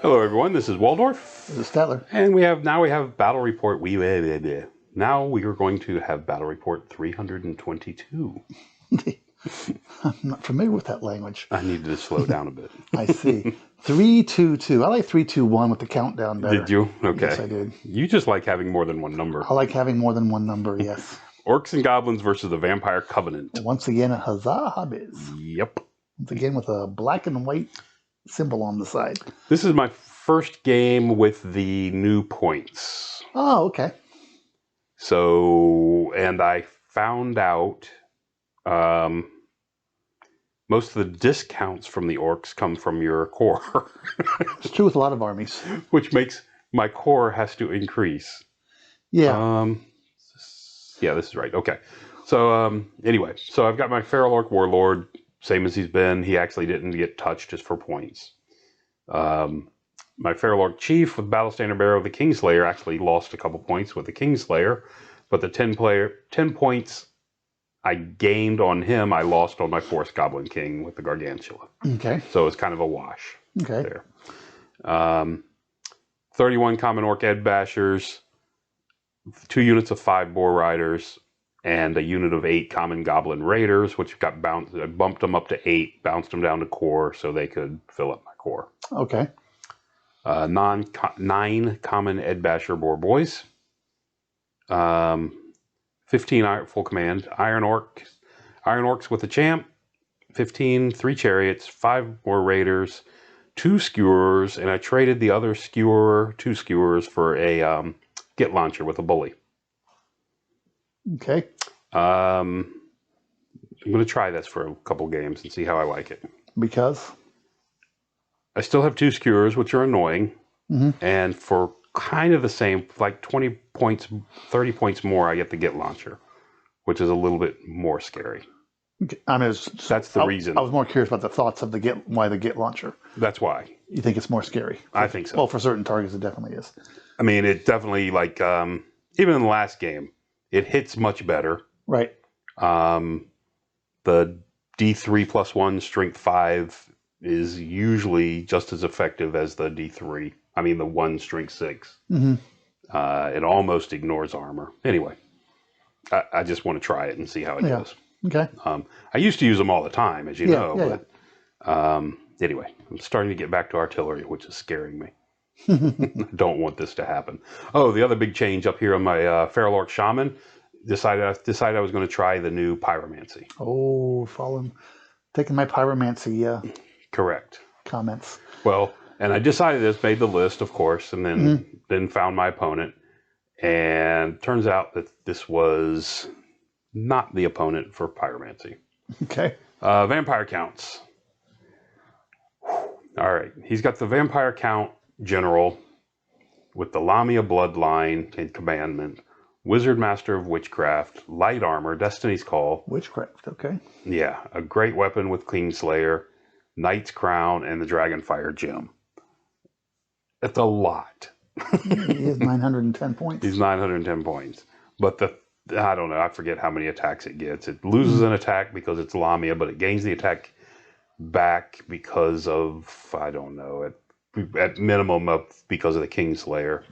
Hello, everyone. This is Waldorf. This is Statler. And now we have Battle Report. Now we are going to have Battle Report 322. I'm not familiar with that language. I needed to slow down a bit. I see. 322. I like 321 with the countdown better. Did you? Okay. Yes, I did. You just like having more than one number. I like having more than one number, yes. Orcs and Goblins versus the Vampire Covenant. Once again, a huzzah hobbies. Yep. Once again with a black and white symbol on the side. This is my first game with the new points. Oh, okay. So, and I found out most of the discounts from the orcs come from your core. It's true with a lot of armies. Which makes my core has to increase. Yeah. Yeah, this is right. Okay. So, anyway, so I've got my Feral Orc Warlord, same as he's been. He actually didn't get touched just for points. My Feral Orc Chief with Battle Standard Bearer of the Kingslayer actually lost a couple points with the Kingslayer, but the 10 points I gained on him, I lost on my Force Goblin King with the Gargantula. Okay. So it's kind of a wash. Okay. There. 31 Common Orc Ed Bashers, 2 units of 5 Boar Riders, and a unit of 8 Common Goblin Raiders, which got bounced. I bumped them up to 8, bounced them down to core so they could fill up my core. Okay. 9 Common Ed Basher Boar Boys. 15 full command Iron Orcs with a champ. 15 3 chariots, 5 more raiders, 2 skewers, and I traded the other 2 skewers for a Git launcher with a bully. Okay. I'm going to try this for a couple games and see how I like it. Because? I still have 2 skewers, which are annoying. Mm-hmm. And for kind of the same, like 20 points, 30 points more, I get the Git launcher, which is a little bit more scary. I mean, that's the reason. I was more curious about the thoughts of why the Git launcher. That's why. You think it's more scary? I think so. Well, for certain targets, it definitely is. I mean, it definitely, like, even in the last game, it hits much better. Right. The D3 plus 1 strength 5 is usually just as effective as the D3. I mean, the 1 strength 6. Mm-hmm. It almost ignores armor. Anyway, I just want to try it and see how it goes. Okay. I used to use them all the time, as you know. Yeah. But anyway, I'm starting to get back to artillery, which is scaring me. I don't want this to happen. Oh, the other big change up here on my Feral Orc Shaman, decided I was going to try the new Pyromancy. Oh, taking my Pyromancy Correct. comments. Well, and I decided this, made the list, of course, and then found my opponent. And turns out that this was not the opponent for Pyromancy. Okay. Vampire counts. All right. He's got the Vampire Count General with the Lamia Bloodline and Commandment, Wizard Master of Witchcraft, Light Armor, Destiny's Call. Witchcraft, okay. Yeah. A great weapon with Kingslayer, Knight's Crown, and the Dragonfire Gem. That's a lot. He has 910 points. He's 910 points. But I don't know, I forget how many attacks it gets. It loses an attack because it's Lamia, but it gains the attack back because of, I don't know, at minimum because of the Kingslayer.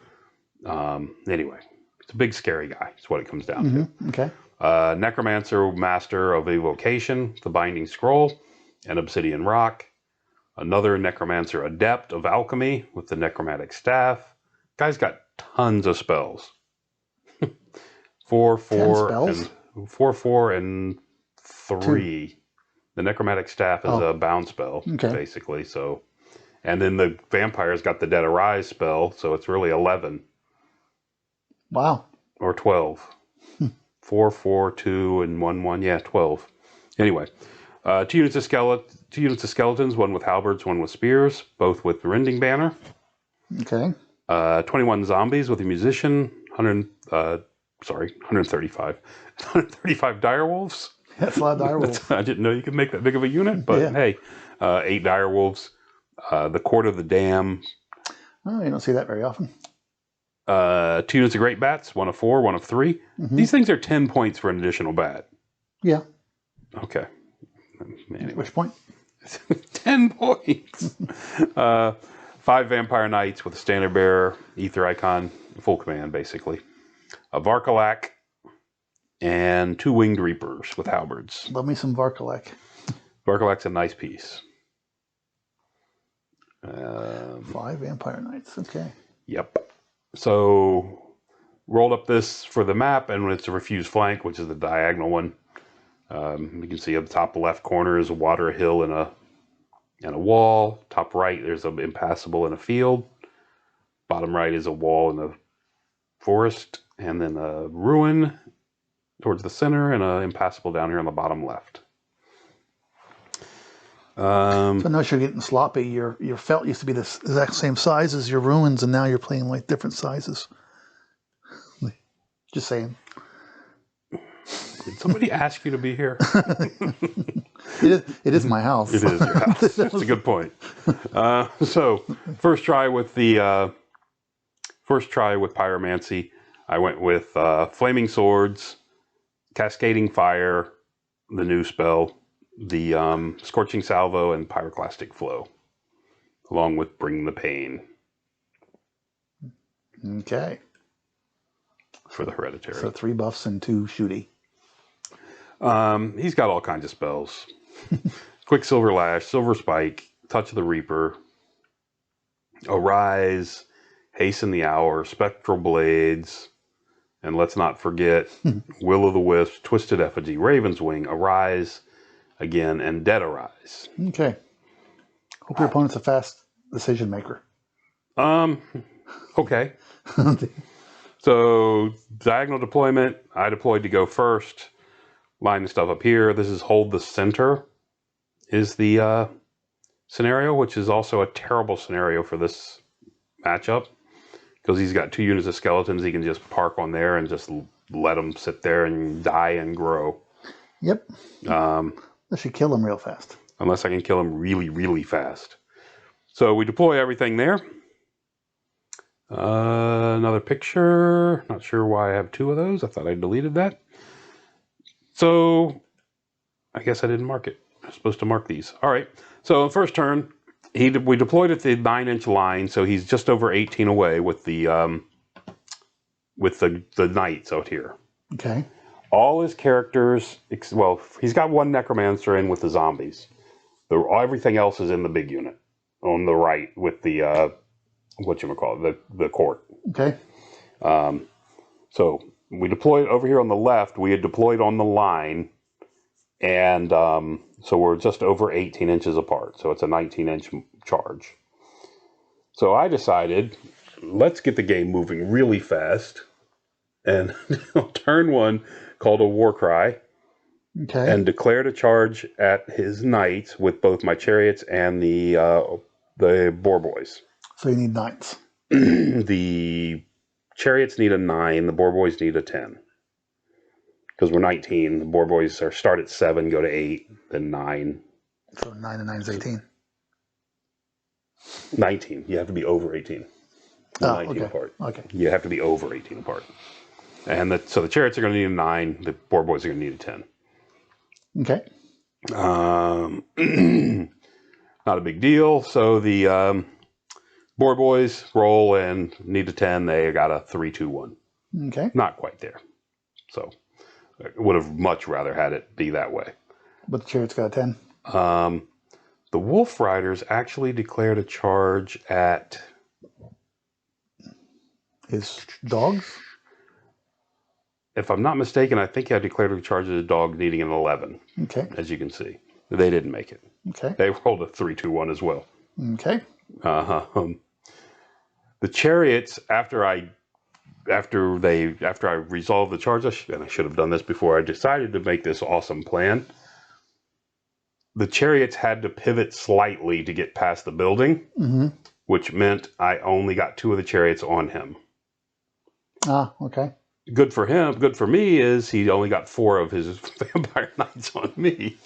Anyway, it's a big scary guy. That's what it comes down to. Okay. Necromancer, Master of Evocation, the Binding Scroll, and Obsidian Rock. Another Necromancer Adept of Alchemy with the Necromantic Staff. Guy's got tons of spells. 4, 4, and 3. 2. The Necromantic Staff is a bound spell, basically. So, and then the Vampire's got the Dead Arise spell, so it's really 11. Wow. Or 12. 4, 4, 2, and 1, 1. Yeah, 12. Anyway, 2 units of skeletons, one with halberds, one with spears, both with Rending Banner. Okay. 21 zombies with a musician, 135. 135 direwolves. That's a lot of direwolves. I didn't know you could make that big of a unit, but hey, 8 direwolves. The Court of the Dam. Oh, you don't see that very often. 2 units of great bats, 1 of 4, 1 of 3. These things are 10 points for an additional bat. Yeah. Okay. Anyway. Which point? 10 points. 5 Vampire Knights with a Standard Bearer, Ether Icon, full command, basically. A Varkalak, and 2 Winged Reapers with halberds. Love me some Varkalek. Varkalak's a nice piece. 5 Vampire Knights. Okay. Yep. So rolled up this for the map, and it's a refused flank, which is the diagonal one. You can see at the top left corner is a water, a hill, and a wall. Top right, there's an impassable and a field. Bottom right is a wall and a forest, and then a ruin towards the center, and an impassable down here on the bottom left. So now you're getting sloppy. Your felt used to be the exact same size as your ruins, and now you're playing like different sizes. Just saying. Did somebody ask you to be here? It is my house. It is your house. That's a good point. So first try with pyromancy, I went with flaming swords, cascading fire, the new spell, the scorching salvo, and pyroclastic flow, along with bring the pain. Okay. For the hereditary. So 3 buffs and 2 shooty. He's got all kinds of spells. Quicksilver Lash, Silver Spike, Touch of the Reaper, Arise, Hasten the Hour, Spectral Blades, and let's not forget Will o' the Wisp, Twisted Effigy, Raven's Wing, Arise again, and Dead Arise. Okay. Hope your opponent's a fast decision maker. Okay. So, diagonal deployment, I deployed to go first. Line the stuff up here. This is hold the center is the scenario, which is also a terrible scenario for this matchup. Because he's got 2 units of skeletons, he can just park on there and just let them sit there and die and grow. Yep. Unless you kill him real fast. Unless I can kill him really, really fast. So we deploy everything there. Another picture. Not sure why I have 2 of those. I thought I deleted that. So I guess I didn't mark it. I was supposed to mark these. All right. So first turn, we deployed at the 9-inch line, so he's just over 18 away with the knights out here. Okay. All his characters, well, he's got 1 necromancer in with the zombies. Everything else is in the big unit on the right with the whatchamacallit, the court. Okay. So we deployed over here on the left. We had deployed on the line, and so we're just over 18 inches apart. So it's a 19-inch charge. So I decided, let's get the game moving really fast. And turn 1, called a war cry. Okay. And declared a charge at his knights with both my chariots and the boar boys. So you need knights. The chariots need a 9. The boar boys need a 10. Because we're 19. The boar boys start at 7, go to 8, then 9. So 9 and 9 is 18. 19. You have to be over 18. 19 okay. apart. Okay. You have to be over 18 apart. And so the chariots are going to need a 9. The boar boys are going to need a 10. Okay. Not a big deal. So the boar boys roll and need a 10. They got a 3-2-1. Okay. Not quite there. So I would have much rather had it be that way. But the chariot's got a 10. The Wolf Riders actually declared a charge at His dogs? If I'm not mistaken, I think I declared a charge as a dog needing an 11. Okay. As you can see. They didn't make it. Okay. They rolled a 3-2-1 as well. Okay. The chariots, after I resolved the charge, and I should have done this before I decided to make this awesome plan. The chariots had to pivot slightly to get past the building, which meant I only got 2 of the chariots on him. Ah, okay. Good for him. Good for me is he only got 4 of his vampire knights on me.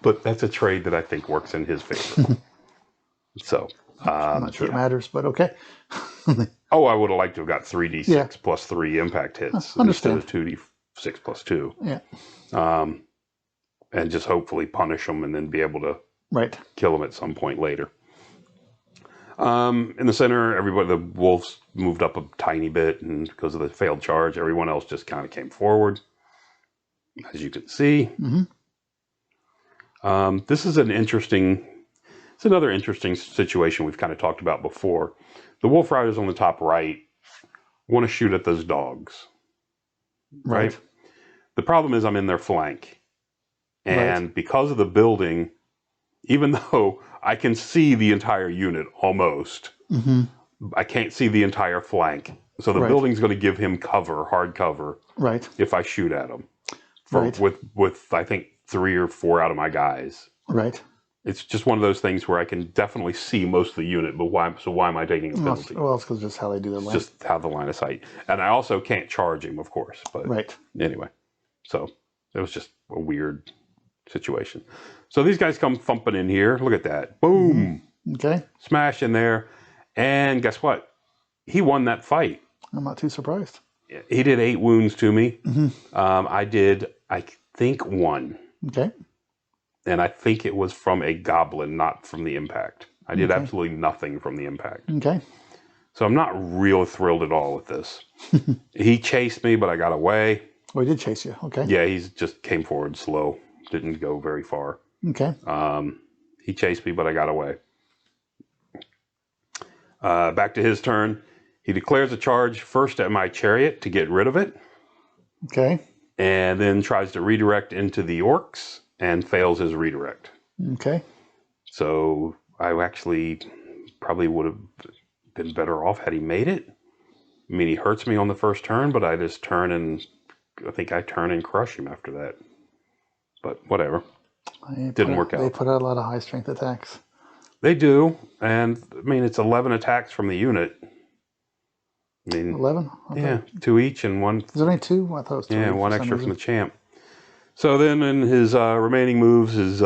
But that's a trade that I think works in his favor. So I'm not sure it matters, but okay. Oh, I would have liked to have got 3d6 plus 3 impact hits instead of 2d6 plus 2. Yeah. And just hopefully punish them and then be able to right. kill them at some point later. In the center, everybody, the wolves moved up a tiny bit, and because of the failed charge, everyone else just kind of came forward, as you can see. This is it's another interesting situation we've kind of talked about before. The wolf riders on the top right want to shoot at those dogs, right? The problem is I'm in their flank, and because of the building, even though I can see the entire unit almost, I can't see the entire flank. So the building's going to give him cover, hard cover, if I shoot at him. With I think 3 or 4 out of my guys. It's just one of those things where I can definitely see most of the unit, but why? So why am I taking a penalty? Well, it's because just how they do their line. Just how the line of sight, and I also can't charge him, of course. But anyway, so it was just a weird situation. So these guys come thumping in here. Look at that! Boom! Okay. Smash in there, and guess what? He won that fight. I'm not too surprised. He did 8 wounds to me. I did, I think, 1. Okay. And I think it was from a goblin, not from the impact. I did absolutely nothing from the impact. Okay. So I'm not real thrilled at all with this. He chased me, but I got away. Oh, he did chase you. Okay. Yeah, he just came forward slow. Didn't go very far. Okay. He chased me, but I got away. Back to his turn. He declares a charge first at my chariot to get rid of it. Okay. And then tries to redirect into the orcs and fails his redirect. Okay. So I actually probably would have been better off had he made it. I mean, he hurts me on the first turn, but I just turn and I think I turn and crush him after that. But whatever. Didn't work out. They put out a lot of high strength attacks. They do. And I mean, it's 11 attacks from the unit. I mean, 11? Yeah, 2 each and 1. Is there only 2? I thought it was 2. Yeah, 1 extra from the champ. So then in his remaining moves, his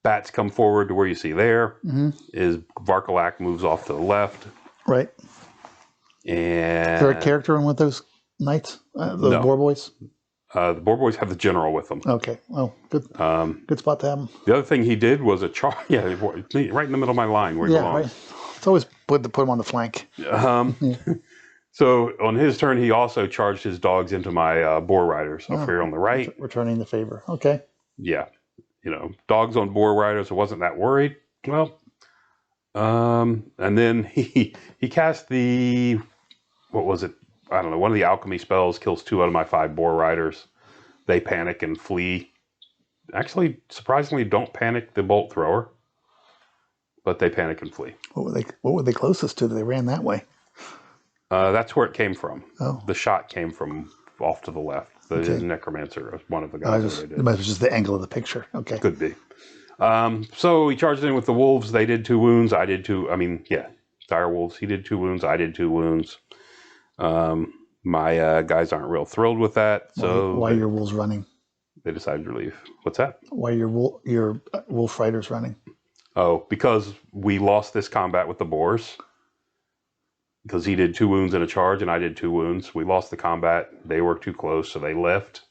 bats come forward to where you see there. His Varkalak moves off to the left. Right. And is there a character in with those knights? Those boar boys? The boar boys have the general with them. Okay. Oh, good. Good spot to have them. The other thing he did was a charge. Yeah, right in the middle of my line where he belongs. Right. It's always put them on the flank. So on his turn, he also charged his dogs into my boar riders up here on the right. Returning the favor. Okay. Yeah. You know, dogs on boar riders. I wasn't that worried. Well, and then he cast the, what was it? I don't know. One of the alchemy spells kills 2 out of my 5 boar riders. They panic and flee. Actually, surprisingly, don't panic the bolt thrower, but they panic and flee. What were they closest to? They ran that way. That's where it came from. Oh. The shot came from off to the left. The necromancer, one of the guys. It was just the angle of the picture. Okay. Could be. So he charged in with the wolves. They did 2 wounds. I did 2. I mean, yeah, dire wolves. He did 2 wounds. I did 2 wounds. My guys aren't real thrilled with that. So why are your wolves running? They decided to leave. What's that? Why are your wolf riders running? Oh, because we lost this combat with the boars. Because he did 2 wounds in a charge and I did 2 wounds. We lost the combat. They were too close, so they left.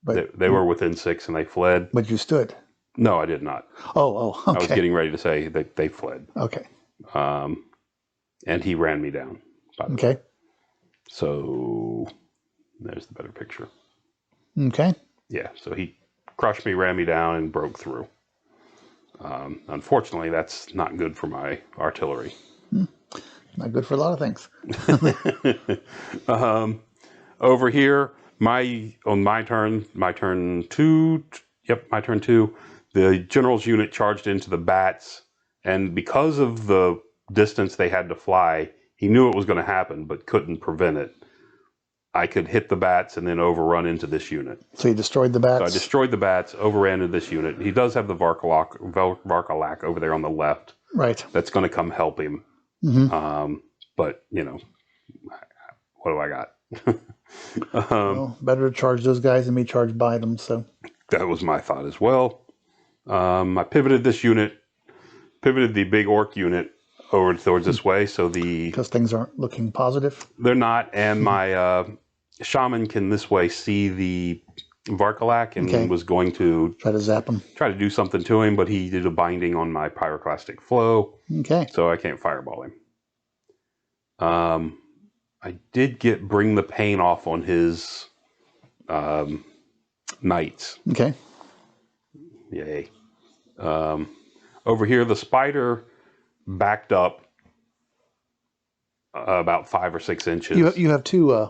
But they were within 6 and they fled. But you stood. No, I did not. Oh, okay. I was getting ready to say that they fled. Okay. And he ran me down. Okay. So there's the better picture. Okay. Yeah, so he crushed me, ran me down, and broke through. Unfortunately, that's not good for my artillery. Not good for a lot of things. Over here, my turn 2. Yep, my turn 2. The general's unit charged into the bats, and because of the distance they had to fly, he knew it was going to happen, but couldn't prevent it. I could hit the bats and then overrun into this unit. So you destroyed the bats? So I destroyed the bats, overran into this unit. He does have the Varkalak over there on the left. Right. That's going to come help him. But, you know, what do I got? Well, better to charge those guys than be charged by them. So that was my thought as well. I pivoted this unit, pivoted the big orc unit over towards this way. So because things aren't looking positive? They're not. And my shaman can this way see the Varkalak and Okay. was going to Try to zap him. try to do something to him, but he did a binding on my Pyroclastic Flow, Okay. so I can't fireball him. I did get Bring the Pain off on his Knights. Okay. Yay. Over here, the spider backed up about 5 or 6 inches. You have two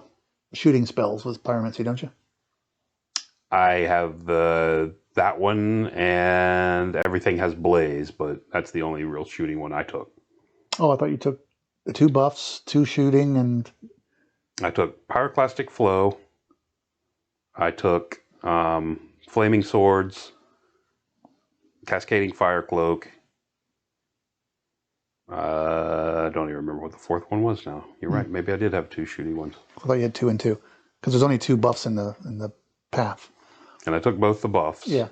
shooting spells with pyromancy, don't you? I have that one, and everything has Blaze, but that's the only real shooting one I took. Oh, I thought you took the 2 buffs, 2 shooting, and I took Pyroclastic Flow. I took Flaming Swords, Cascading Fire Cloak. I don't even remember what the 4th one was now. You're right. Maybe I did have 2 shooting ones. I thought you had 2 and 2 because there's only 2 buffs in the path. And I took both the buffs. Yeah.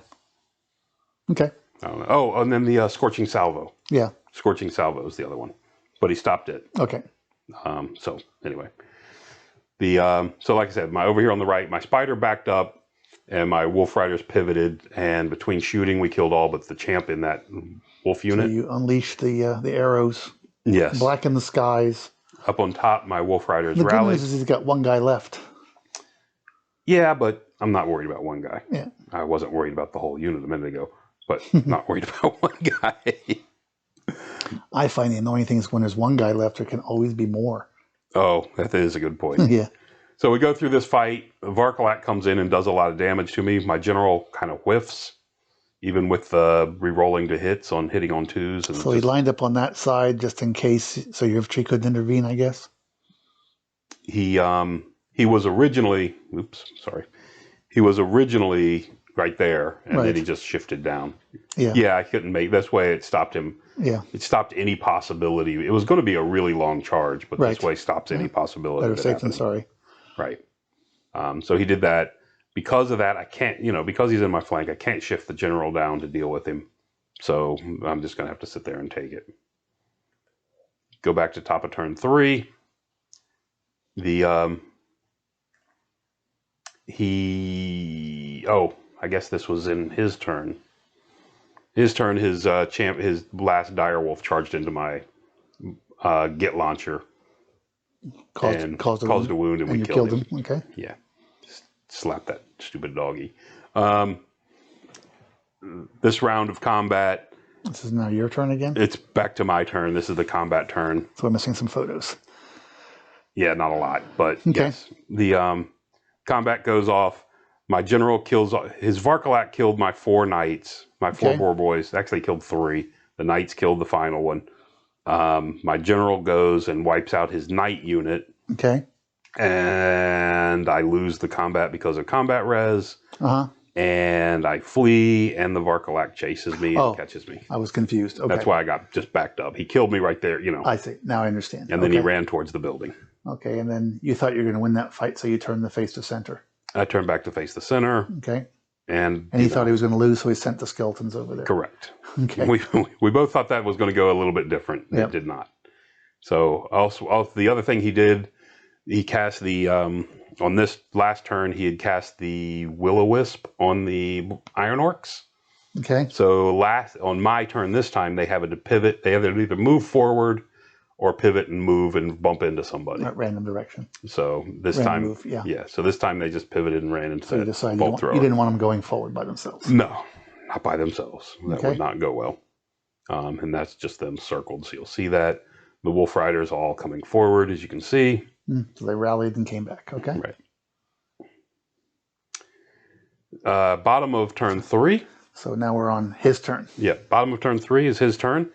Okay. I don't know. Oh, and then the Scorching Salvo. Yeah. Scorching Salvo is the other one, but he stopped it. Okay. So anyway, so like I said, over here on the right, my spider backed up, and my wolf riders pivoted, and between shooting, we killed all but the champ in that wolf unit. So you unleashed the arrows. Yes. Black in the skies. Up on top, my wolf riders The good rallied. news is he's got 1 guy left. Yeah, but I'm not worried about one guy. Yeah. I wasn't worried about the whole unit a minute ago, but not worried about one guy. I find the annoying thing is when there's 1 guy left, there can always be more. Oh, that is a good point. Yeah. So we go through this fight. Varkalak comes in and does a lot of damage to me. My general kind of whiffs, even with the re-rolling to hits on hitting on 2s. And So he lined up on that side just in case, so your tree couldn't intervene, I guess. He was originally, he was originally right there, and then he just shifted down. Yeah. Yeah, I couldn't make, that's why it stopped him. Yeah. It stopped any possibility. It was going to be a really long charge, but this way stops any possibility. Better of it safe than happening. sorry. Right. So he did that. Because of that, I can't, because he's in my flank, I can't shift the general down to deal with him. So I'm just going to have to sit there and take it. Go back to top of turn 3. I guess this was in his turn. His turn, his last direwolf charged into my Git launcher. Caused a wound, and we killed him. Okay. Yeah. Slap that stupid doggy. This round of combat. This is now your turn again? It's back to my turn. This is the combat turn. So I'm missing some photos. Yeah, not a lot, but yes. The combat goes off. My general kills, his Varkalak killed my 4 knights, my 4 boar boys. Actually killed 3. The knights killed the final one. My general goes and wipes out his knight unit. Okay. And I lose the combat because of combat res. Uh-huh. And I flee, and the Varkalak chases me and catches me. I was confused. Okay. That's why I got just backed up. He killed me right there, I see. Now I understand. And then he ran towards the building. Okay, and then you thought you were going to win that fight, so you turned the face to center. I turned back to face the center. Okay. And he thought he was going to lose, so he sent the skeletons over there. Correct. Okay. We both thought that was going to go a little bit different. It did not. So also the other thing he did, he cast the on this last turn he had cast the Will-O-Wisp on the Iron Orcs. Okay. So on my turn this time they have to pivot. They have to either move forward or pivot and move and bump into somebody. At random direction. So this time, move, yeah. So this time they just pivoted and ran into. So you decided bolt you didn't want them going forward by themselves. No, not by themselves. That would not go well. And that's just them circled. So you'll see that the Wolf Riders all coming forward, as you can see. So they rallied and came back. Okay. Right. Bottom of turn 3. So now we're on his turn. Yeah, bottom of turn 3 is his turn.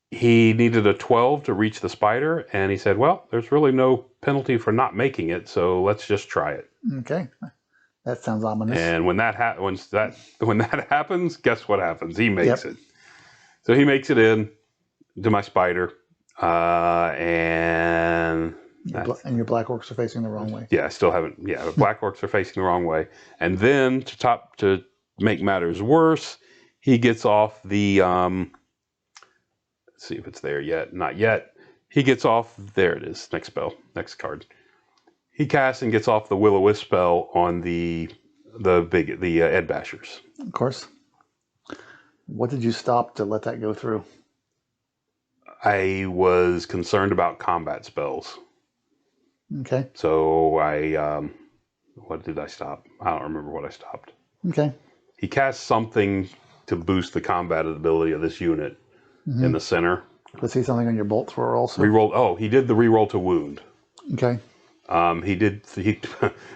He needed a 12 to reach the spider, and he said, well, there's really no penalty for not making it, so let's just try it. Okay. That sounds ominous. And when that happens, guess what happens? He makes it. So he makes it in to my spider, and your black orcs are facing the wrong way. Yeah, I still haven't. Yeah, the black orcs are facing the wrong way. And then to make matters worse, he gets off the. Let's see if it's there yet. Not yet. He gets off. There it is. Next spell. Next card. He casts and gets off the Will-O-Wisp spell on the the Ed Bashers. Of course. What did you stop to let that go through? I was concerned about combat spells. Okay. So what did I stop? I don't remember what I stopped. Okay. He cast something to boost the combat ability of this unit in the center. Was he something on your bolt thrower also? Reroll. Oh, he did the reroll to wound. Okay. He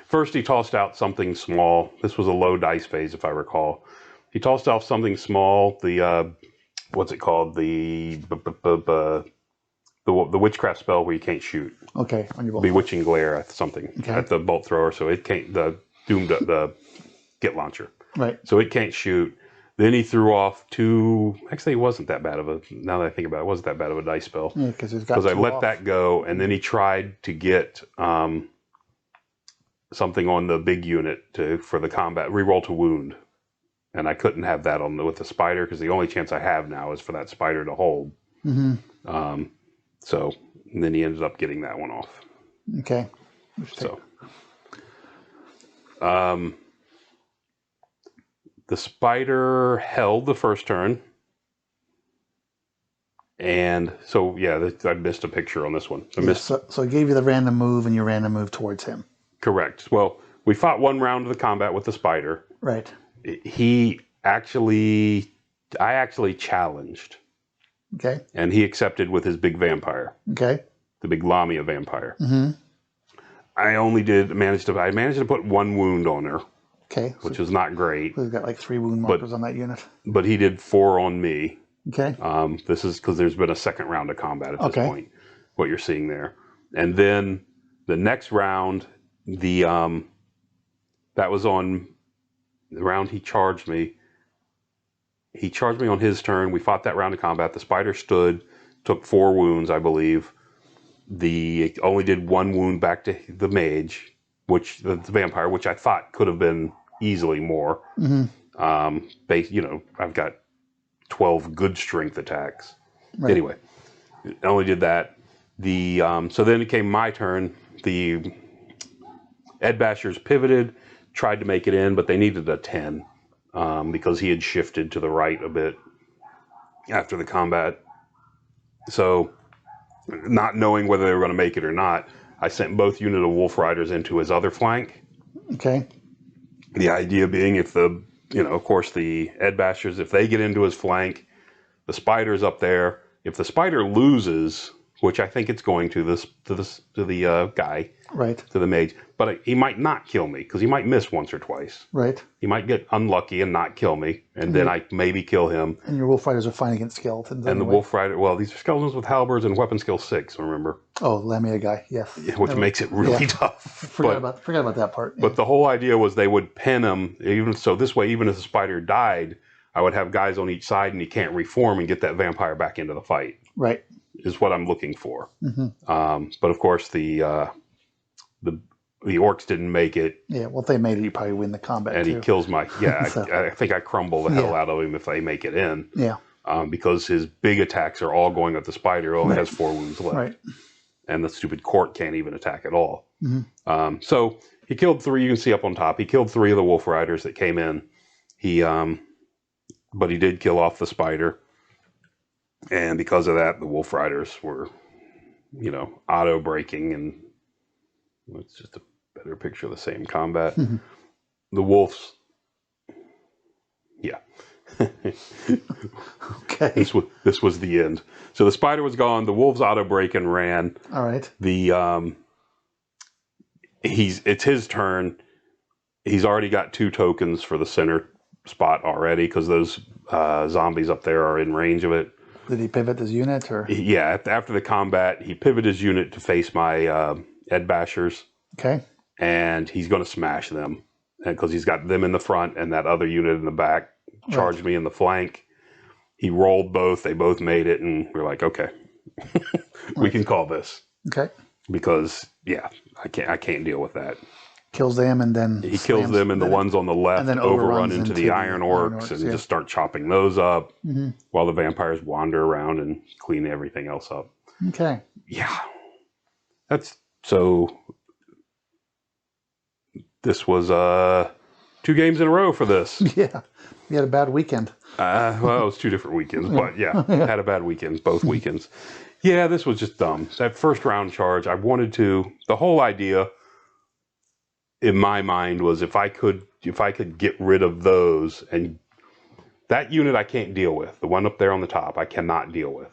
first he tossed out something small. This was a low dice phase, if I recall. He tossed off something small. The what's it called? The witchcraft spell where you can't shoot. Okay, on your bolt. Bewitching glare at something Okay. at the bolt thrower, so it can't. The doomed the get launcher. Right. So it can't shoot. Then he threw off two. Actually, it wasn't that bad of a. Now that I think about it, it wasn't that bad of a dice spell. Yeah, because I let that go, and then he tried to get something on the big unit for the combat reroll to wound, and I couldn't have that with the spider because the only chance I have now is for that spider to hold. Mm-hmm. So and then he ended up getting that one off. Okay. So, the spider held the first turn. And so, yeah, I missed a picture on this one. So it gave you the random move, and you random move towards him. Correct. Well, we fought one round of the combat with the spider. Right. I actually challenged. Okay. And he accepted with his big vampire. Okay. The big Lamia vampire. Mm-hmm. I managed to put one wound on her. Okay. Which is not great. We've got like 3 wound markers on that unit. But he did 4 on me. Okay. This is because there's been a second round of combat at this point. What you're seeing there, and then the next round, that was on the round he charged me. He charged me on his turn. We fought that round of combat. The spider stood, took 4 wounds, I believe. It only did 1 wound back to the mage, the vampire, which I thought could have been easily more. Mm-hmm. I've got 12 good strength attacks. Right. Anyway, I only did that. So then it came my turn. The Ed Bashers pivoted, tried to make it in, but they needed a 10 because he had shifted to the right a bit after the combat. So, not knowing whether they were going to make it or not, I sent both unit of Wolf Riders into his other flank. Okay. The idea being of course, the Ed Bashers, if they get into his flank, the spider's up there. If the spider loses, which I think it's going to the guy, right, to the mage, but he might not kill me because he might miss once or twice. Right. He might get unlucky and not kill me, and then I maybe kill him. And your Wolf Riders are fine against skeletons. And the Wolf Rider, well, these are skeletons with halberds and weapon skill 6. Remember? Oh, Lamia guy, yes. Which makes it really tough. Forget about that part. Yeah. But the whole idea was they would pin him, this way, even if the spider died, I would have guys on each side, and he can't reform and get that vampire back into the fight. Right. Is what I'm looking for. Mm-hmm. But of course, the orcs didn't make it. Yeah, well, if they made it, you probably win the combat. And too. He kills my. Yeah, so. I think I crumble the hell out of him if they make it in. Yeah. Because his big attacks are all going at the spider. Who only has 4 wounds left. Right. And the stupid court can't even attack at all. Mm-hmm. So he killed 3. You can see up on top. He killed 3 of the Wolf Riders that came in. But he did kill off the spider. And because of that, the Wolf Riders were, auto breaking, and it's just a better picture of the same combat. Mm-hmm. The wolves, yeah. Okay. This was the end. So the spider was gone. The wolves auto break and ran. All right. It's his turn. He's already got 2 tokens for the center spot already because those zombies up there are in range of it. Did he pivot his unit, or? Yeah, after the combat, he pivoted his unit to face my Ed Bashers. Okay. And he's going to smash them because he's got them in the front and that other unit in the back charged me in the flank. He rolled both. They both made it, and we're like, okay, we can call this. Okay. Because I can't deal with that. Kills them, and then he kills them, and the ones on the left overrun into the Iron Orcs and just start chopping those up, while the vampires wander around and clean everything else up. Okay. Yeah, this was 2 games in a row for this. Yeah. You had a bad weekend. Well, it was 2 different weekends, but yeah, had a bad weekend, both weekends. Yeah, this was just dumb. That first round charge, I wanted to. The whole idea, in my mind, was if I could get rid of those, and that unit I can't deal with. The one up there on the top, I cannot deal with.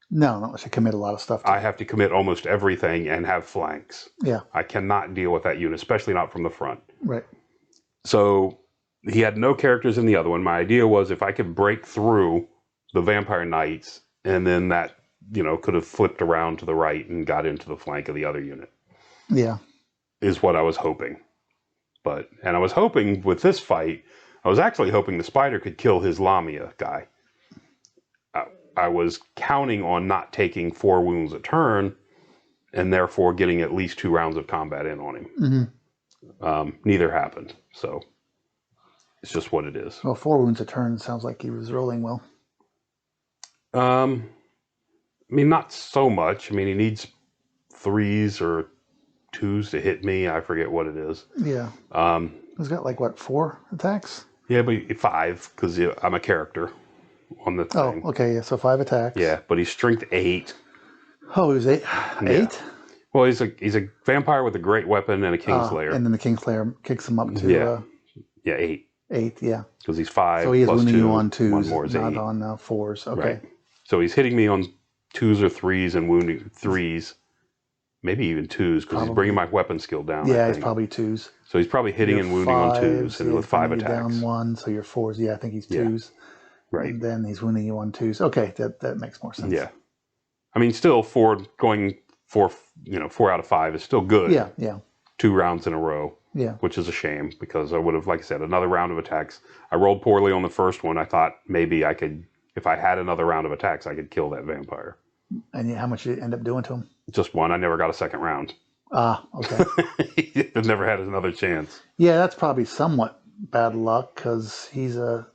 No, not unless you commit a lot of stuff to I have to commit almost everything and have flanks. Yeah. I cannot deal with that unit, especially not from the front. Right. So he had no characters in the other one. My idea was if I could break through the Vampire Knights, and then that, could have flipped around to the right and got into the flank of the other unit. Yeah. Is what I was hoping. And I was hoping with this fight, I was actually hoping the spider could kill his Lamia guy. I was counting on not taking 4 wounds a turn, and therefore getting at least 2 rounds of combat in on him. Mm-hmm. Neither happened, so it's just what it is. Well, 4 wounds a turn sounds like he was rolling well. Not so much. He needs 3s or 2s to hit me. I forget what it is. Yeah. He's got 4 attacks? Yeah, but 5, because I'm a character on the thing. Oh, okay. Yeah, so 5 attacks. Yeah, but he's strength 8. Oh, he was 8? Yeah. 8? Well, he's a vampire with a great weapon and a Kingslayer. And then the Kingslayer kicks him up to... 8. 8, yeah. Because he's 5 so he is plus wounding 2, you on 2s, one more is not 8. on 4s. Okay. Right. So he's hitting me on 2s or 3s and wounding 3s. Maybe even 2s, because he's bringing my weapon skill down. Yeah, it's probably 2s. So he's probably hitting and wounding on 2s, and with 5 attacks. Down 1, so you're 4s. Yeah, I think he's 2s. Right. And then he's wounding you on 2s. Okay, that makes more sense. Yeah. Still 4 out of 5 is still good. Yeah, yeah. 2 rounds in a row. Yeah. Which is a shame, because I would have, like I said, another round of attacks. I rolled poorly on the first one. I thought maybe I could, if I had another round of attacks, I could kill that vampire. And how much did you end up doing to him? Just 1. I never got a second round. Ah, okay. He never had another chance. Yeah, that's probably somewhat bad luck, because he's a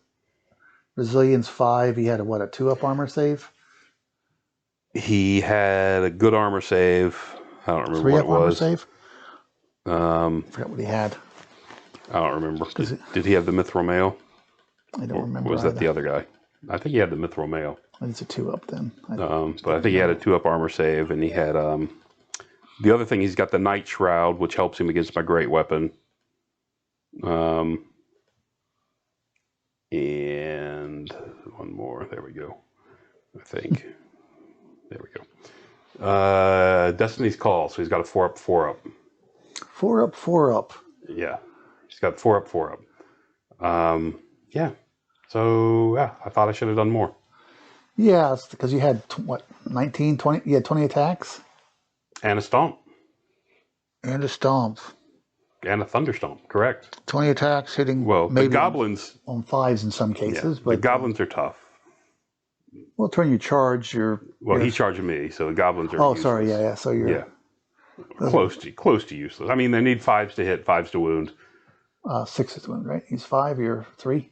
resilience 5. He had a 2-up armor save? He had a good armor save. I don't remember 3 what up it was. Armor save? I forgot what he had. I don't remember. Did he have the Mithril Mail? I don't remember. Or was that the other guy? I think he had the Mithril Mail. It's a 2-up then. But I think he had a 2-up armor save, and he had the other thing. He's got the Night Shroud, which helps him against my great weapon. And one more. There we go. I think. There we go. Destiny's Call. So he's got a 4-up, 4-up. 4-up, 4-up. Yeah, he's got 4-up, 4-up. Yeah. So yeah, I thought I should have done more. Yeah, it's because you had 19, 20. You had 20 attacks. And a stomp. And a stomp. And a thunderstomp, correct. 20 attacks hitting. Well, maybe the goblins on 5s in some cases, but the goblins are tough. Well, turn your charge. He's charging me, so the goblins are. Oh, useless. sorry, yeah. So you're close to useless. They need 5s to hit, 5s to wound. 6 to wound, right? He's 5. You're 3.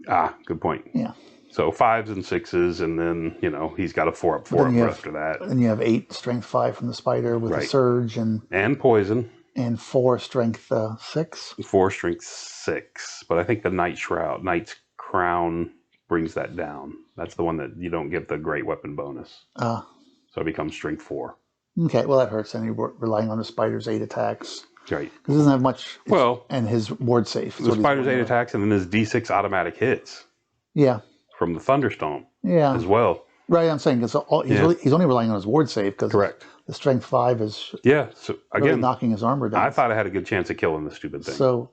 Ah, good point. Yeah. So 5s and 6s, and then he's got a 4-up, 4-up after that. And you have 8 strength 5 from the spider with a surge and poison. And 4 strength 6. 4 strength 6, but I think the Knight's Crown brings that down. That's the one that you don't get the great weapon bonus. So it becomes strength 4. Okay, well that hurts. And you're relying on the spider's 8 attacks. Right. Because he doesn't have much. Well, and his ward safe. The spider's 8 attacks, and then his D6 automatic hits. Yeah. From the Thunderstomp. Yeah. As well. Right, I'm saying because he's only relying on his ward save. Because correct. The strength 5 is. Yeah. So again, really knocking his armor down. I thought I had a good chance of killing the stupid thing. So,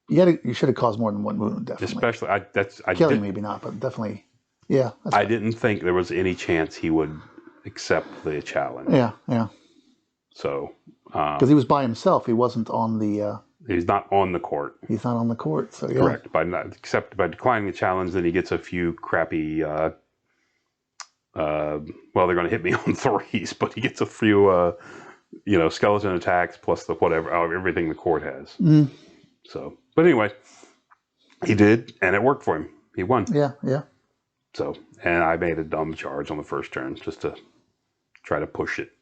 you should have caused more than 1 wound, definitely. Especially, killing maybe not, but definitely. Yeah. I didn't think there was any chance he would accept the challenge. Yeah. Yeah. So. Because he was by himself, he wasn't on the. He's not on the court. He's not on the court, so yeah. Correct. By declining the challenge, then he gets a few crappy. They're going to hit me on 3s, but he gets a few, skeleton attacks plus the everything the court has. Mm. So, but anyway, he did, and it worked for him. He won. Yeah. Yeah. So, and I made a dumb charge on the first turn just to try to push it.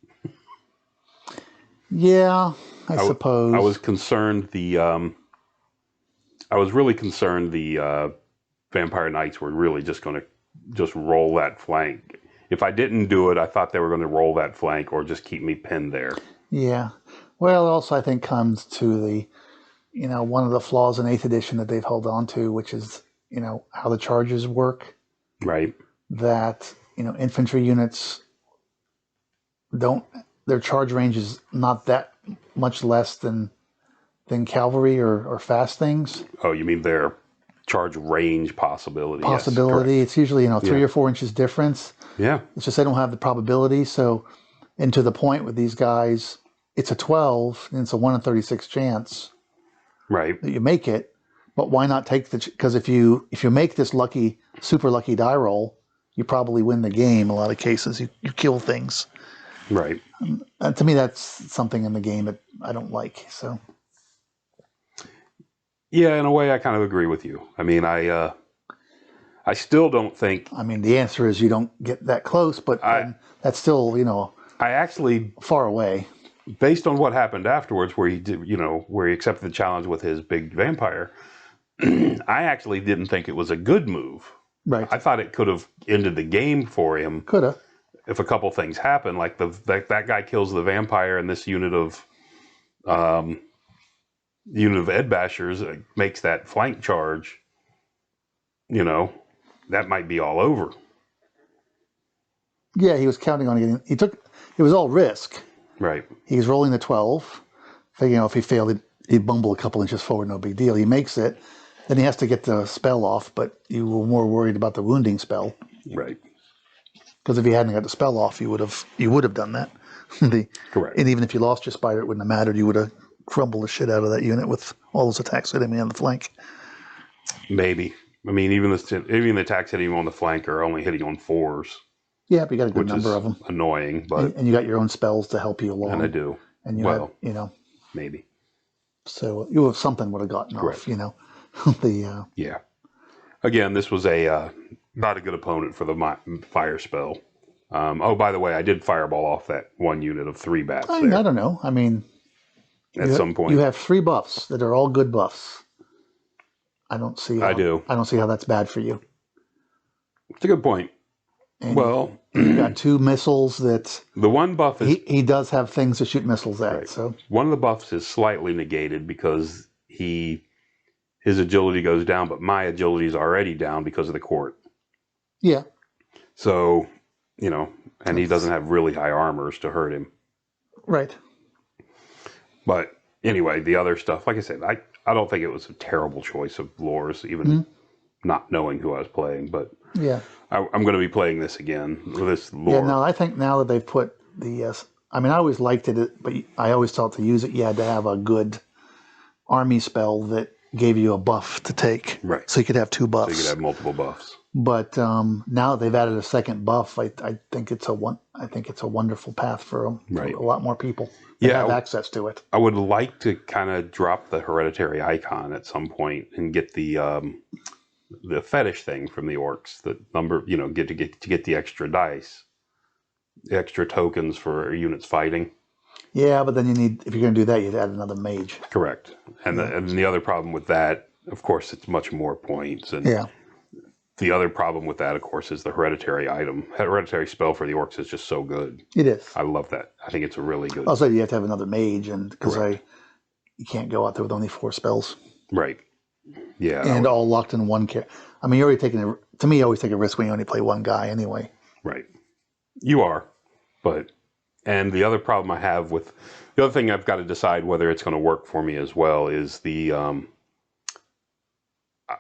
Yeah, I suppose. I was concerned the I was really concerned the Vampire Knights were really just going to just roll that flank. If I didn't do it, I thought they were going to roll that flank or just keep me pinned there. Yeah. Well, it also I think comes to the, one of the flaws in 8th edition that they've held on to, which is, how the charges work. Right. That, infantry units their charge range is not that much less than cavalry or fast things. Oh, you mean their charge range possibility? Possibility. Yes, it's usually, 3 Yeah. or 4 inches difference. Yeah. It's just they don't have the probability. So, and to the point with these guys, it's a 12 and it's a 1 in 36 chance Right. that you make it. But why not take because if you make this super lucky die roll, you probably win the game. A lot of cases, you kill things. Right. To me, that's something in the game that I don't like. So. Yeah, in a way, I kind of agree with you. I mean, I still don't think. I mean, the answer is you don't get that close, but that's still, I actually, far away. based on what happened afterwards, where he did, where he accepted the challenge with his big vampire, I actually didn't think it was a good move. Right. I thought it could have ended the game for him. Could have. If a couple things happen, like that guy kills the vampire, and this unit of Ed Bashers makes that flank charge, that might be all over. Yeah, he was counting on getting. It was all risk. Right. He's rolling the 12, thinking, if he failed, he'd bumble a couple inches forward, no big deal. He makes it, then he has to get the spell off, but you were more worried about the wounding spell. Right. Because if he hadn't got the spell off, you would have done that. Correct. And even if you lost your spider, it wouldn't have mattered. You would have crumbled the shit out of that unit with all those attacks hitting me on the flank. Maybe. I mean, even the attacks hitting him on the flank are only hitting on 4s. Yeah, but you got a good which number is of them. Annoying, but And you got your own spells to help you along. and I do. And you well, had, maybe. So you have something would have gotten Correct. off. Yeah. Again, this was a not a good opponent for the fire spell. By the way, I did fireball off that one unit of 3 bats. I don't know. I mean, at some point, you have 3 buffs that are all good buffs. I don't see. I don't see how that's bad for you. It's a good point. And well, you got 2 missiles that the one buff is he does have things to shoot missiles at. right. So one of the buffs is slightly negated because his agility goes down, but my agility is already down because of the court. Yeah. So, and he doesn't have really high armors to hurt him. Right. But anyway, the other stuff, like I said, I don't think it was a terrible choice of lores, even not knowing who I was playing. But yeah, I'm going to be playing this again with this lore. Yeah, no, I think now that they've put the, I mean, I always liked it, but I always thought to use it, you had to have a good army spell that gave you a buff to take. Right. So you could have 2 buffs. So you could have multiple buffs. But now they've added a second buff. I think it's a wonderful path for Right. a lot more people that Yeah, have access to it. I would like to kind of drop the hereditary icon at some point and get the fetish thing from the orcs. The number, get the extra dice, the extra tokens for units fighting. Yeah, but then if you're going to do that, you'd add another mage. Correct. And the other problem with that, of course, it's much more points. And Yeah. the other problem with that, of course, is the hereditary item. Hereditary spell for the orcs is just so good. It is. I love that. I think it's a really good. Also, you have to have another mage, and because you can't go out there with only 4 spells. Right. Yeah. And all locked in one character. I mean, you're already taking to me, you always take a risk when you only play one guy anyway. Right. You are. And the other problem I have with the other thing I've got to decide whether it's going to work for me as well is the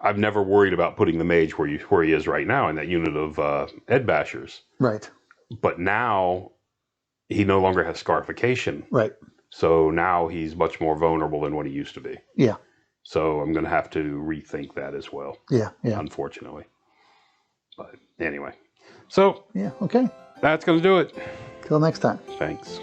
I've never worried about putting the mage where he is right now in that unit of Ed Bashers. Right. But now he no longer has scarification. Right. So now he's much more vulnerable than what he used to be. Yeah. So I'm going to have to rethink that as well. Yeah. Yeah. Unfortunately. But anyway. So yeah. Okay. that's going to do it. Till next time. Thanks.